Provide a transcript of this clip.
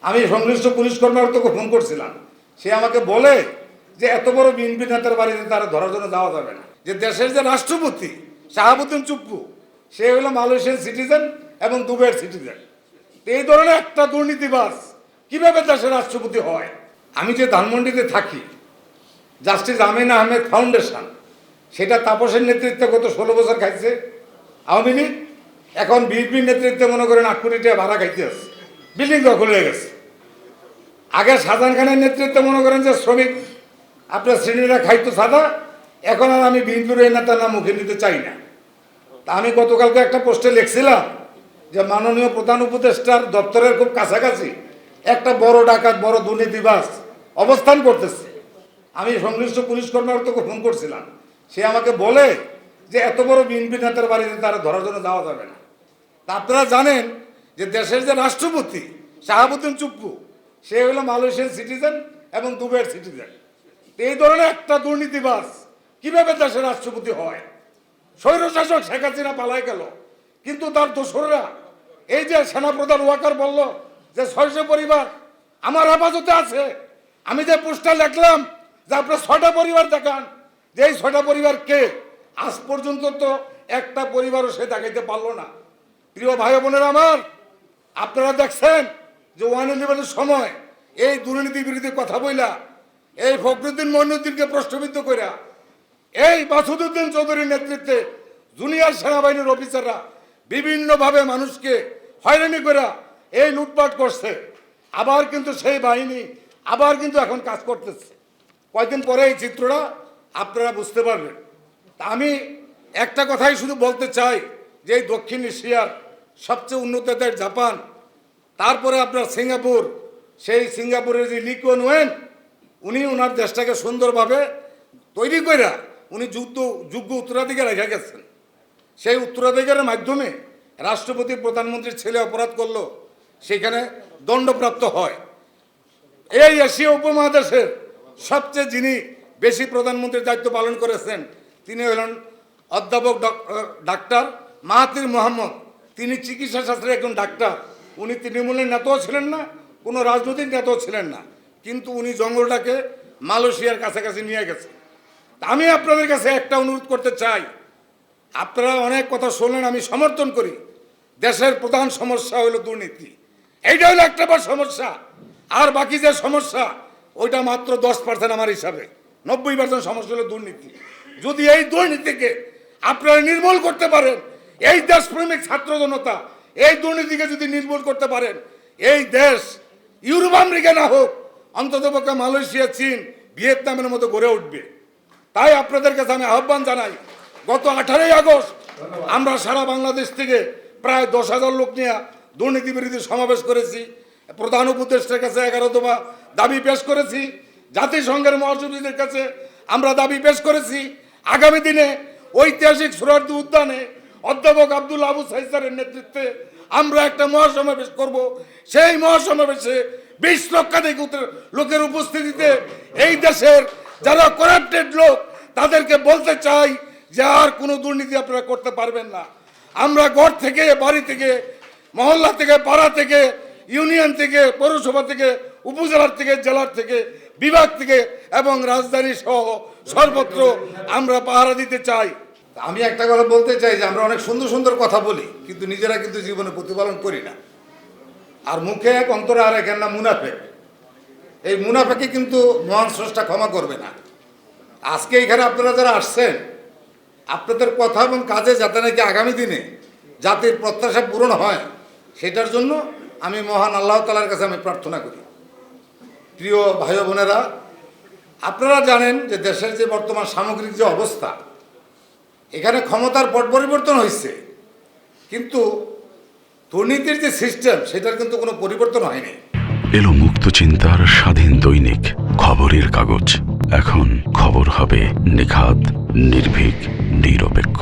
আমি সংশ্লিষ্ট পুলিশ কর্মকর্তাকে ফোন করছিলাম, সে আমাকে বলে যে এত বড় বিএনপি নেতার বাড়িতে তারা ধরার জন্য যাওয়া যাবে না। যে দেশের যে রাষ্ট্রপতি শাহাবুদ্দিন চুপ্পু, সে হলো মালয়েশিয়ান সিটিজেন এবং দুবাইয়ের সিটিজেন। এই ধরনের একটা দুর্নীতিবাজ কিভাবে দেশের রাষ্ট্রপতি হয়? আমি যে ধানমন্ডিতে থাকি, জাস্টিস আমিন আহমেদ ফাউন্ডেশন, সেটা তাপসের নেতৃত্বে গত 16 বছর খাইছে আওয়ামী লীগ। এখন বিএনপির নেতৃত্বে মনে করেন 8 কোটি টাকা ভাড়া খাইতে আছে, বিল্ডিং দখল হয়ে গেছে। আগে শাহজাহান খানের নেতৃত্বে মনে করেন যে শ্রমিক আপনার শ্রেণীরা খাইতো সাদা, এখন আর আমি বিএনপির এই নেতার নাম মুখে নিতে চাই না। তা আমি গতকালকে একটা পোস্টে লিখছিলাম যে মাননীয় প্রধান উপদেষ্টার দপ্তরের খুব কাছাকাছি একটা বড় ডাকাত, বড় দুর্নীতিবাজ অবস্থান করতেছে। আমি সংশ্লিষ্ট পুলিশ কর্মকর্তাকে ফোন করছিলাম, সে আমাকে বলে যে এত বড় বিএনপি নেতার বাড়িতে তারা ধরার জন্য যাওয়া যাবে না। তা আপনারা জানেন যে দেশের যে রাষ্ট্রপতি শাহাবুদ্দিন চুপ্পু, সে হলো মালয়েশিয়ান সিটিজেন এবং দুবাইয়ের সিটিজেন। এই ধরনের একটা দুর্নীতিবাজ কিভাবে দেশের রাষ্ট্রপতি হয়? স্বৈরশাসক শেখ হাসিনা পালায় গেল, কিন্তু তার দোসররা, এই যে সেনাপ্রধান ওয়াকার বলল যে 600 পরিবার আমার হেফাজতে আছে, আমি যে পোস্টার লিখলাম যে আপনার 6টা পরিবার দেখান, যে এই 6টা পরিবার কে, আজ পর্যন্ত তো একটা পরিবারও সে দেখাইতে পারলো না। প্রিয় ভাই বোনেরা আমার, আপনারা দেখছেন যে 111-এর সময় এই দুর্নীতি বিরোধী কথা বইলা এই ফখরুদ্দিন মঈনুদ্দিনকে প্রশ্নবিদ্ধ কইরা এই মাসুদউদ্দিন চৌধুরীর নেতৃত্বে জুনিয়র সেনাবাহিনীর অফিসাররা বিভিন্নভাবে মানুষকে হয়রানি করে এই লুটপাট করছে। আবার কিন্তু সেই বাহিনী আবার কিন্তু এখন কাজ করতেছে। কয়েকদিন পরে এই চিত্রটা আপনারা বুঝতে পারবেন। তা আমি একটা কথাই শুধু বলতে চাই যে এই দক্ষিণ এশিয়ার সবচেয়ে উন্নত দেশ জাপান, তারপরে আপনার সিঙ্গাপুর, সেই সিঙ্গাপুরের যে লি কুয়ান ইউ, উনি ওনার দেশটাকে সুন্দরভাবে তৈরি করে উনি যোগ্য উত্তরাধিকার রেখে গেছেন। সেই উত্তরাধিকারের মাধ্যমে রাষ্ট্রপতি প্রধানমন্ত্রীর ছেলে অপরাধ করলো, সেখানে দণ্ডপ্রাপ্ত হয়। এই এশিয়া উপমহাদেশের সবচেয়ে যিনি বেশি প্রধানমন্ত্রীর দায়িত্ব পালন করেছেন, তিনি হলেন অধ্যাপক ডাক্তার মাহাথির মোহাম্মদ। তিনি চিকিৎসা শাস্ত্রের একজন ডাক্তার। উনি তৃণমূলের নেতাও ছিলেন না, কোনো রাজনৈতিক নেতাও ছিলেন না, কিন্তু উনি জঙ্গলটাকে মালয়েশিয়ার কাছাকাছি নিয়ে গেছেন। আমি আপনাদের কাছে একটা অনুরোধ করতে চাই, আপনারা অনেক কথা শুনলেন, আমি সমর্থন করি। দেশের প্রধান সমস্যা হলো দুর্নীতি, এইটা হলো একটা বার সমস্যা। আর বাকি যে সমস্যা ওইটা মাত্র 10% আমার হিসাবে, 90% সমস্যা হলো দুর্নীতি। যদি এই দুর্নীতিকে আপনারা নির্মূল করতে পারেন, এই দেশপ্রেমিক ছাত্র জনতা এই দুর্নীতিকে যদি নির্মূল করতে পারেন, এই দেশ ইউরোপ আমেরিকা না হোক, অন্ততপক্ষে মালয়েশিয়া, চীন, ভিয়েতনামের মতো গড়ে উঠবে। তাই আপনাদের কাছে আমি আহ্বান জানাই, গত 18ই আগস্ট আমরা সারা বাংলাদেশ থেকে প্রায় 10,000 লোক নিয়ে দুর্নীতি বিরোধী সমাবেশ করেছি। প্রধান উপদেষ্টার কাছে 11 দফা দাবি পেশ করেছি, জাতিসংঘের মহাসচিবের কাছে আমরা দাবি পেশ করেছি। আগামী দিনে ঐতিহাসিক সোহরাওয়ার্দী উদ্যানে অধ্যাপক আব্দুল আবু সাঈদ স্যারের নেতৃত্বে আমরা একটা মহাসমাবেশ করব। সেই মহাসমাবেশে 20 লক্ষাধিক লোকের উপস্থিতিতে এই দেশের যারা করাপ্টেড লোক তাদেরকে বলতে চাই যে আর কোনো দুর্নীতি আপনারা করতে পারবেন না। আমরা ঘর থেকে, বাড়ি থেকে, মহল্লা থেকে, পাড়া থেকে, ইউনিয়ন থেকে, পৌরসভা থেকে, উপজেলার থেকে, জেলার থেকে, বিভাগ থেকে এবং রাজধানী সহ সর্বত্র আমরা পাহারা দিতে চাই। আমি একটা কথা বলতে চাই যে আমরা অনেক সুন্দর সুন্দর কথা বলি, কিন্তু নিজেরা কিন্তু জীবনে প্রতিপালন করি না। আর মুখে এক, অন্তরে আর এক, এর নাম মুনাফেক। এই মুনাফেকে কিন্তু মহান স্রষ্টা ক্ষমা করবে না। আজকে এখানে আপনারা যারা আসছেন, আপনাদের কথা এবং কাজে যাতে নাকি আগামী দিনে জাতির প্রত্যাশা পূরণ হয়, সেটার জন্য আমি মহান আল্লাহ তাআলার কাছে আমি প্রার্থনা করি। প্রিয় ভাই বোনেরা, আপনারা জানেন যে দেশের যে বর্তমান সামগ্রিক যে অবস্থা, এখানে ক্ষমতার পট পরিবর্তন হয়েছে, কিন্তু দুর্নীতির যে সিস্টেম সেটার কিন্তু কোনো পরিবর্তন হয়নি। এলো মুক্ত চিন্তার স্বাধীন দৈনিক খবরের কাগজ। এখন খবর হবে নিখাত, নির্ভীক, নিরপেক্ষ।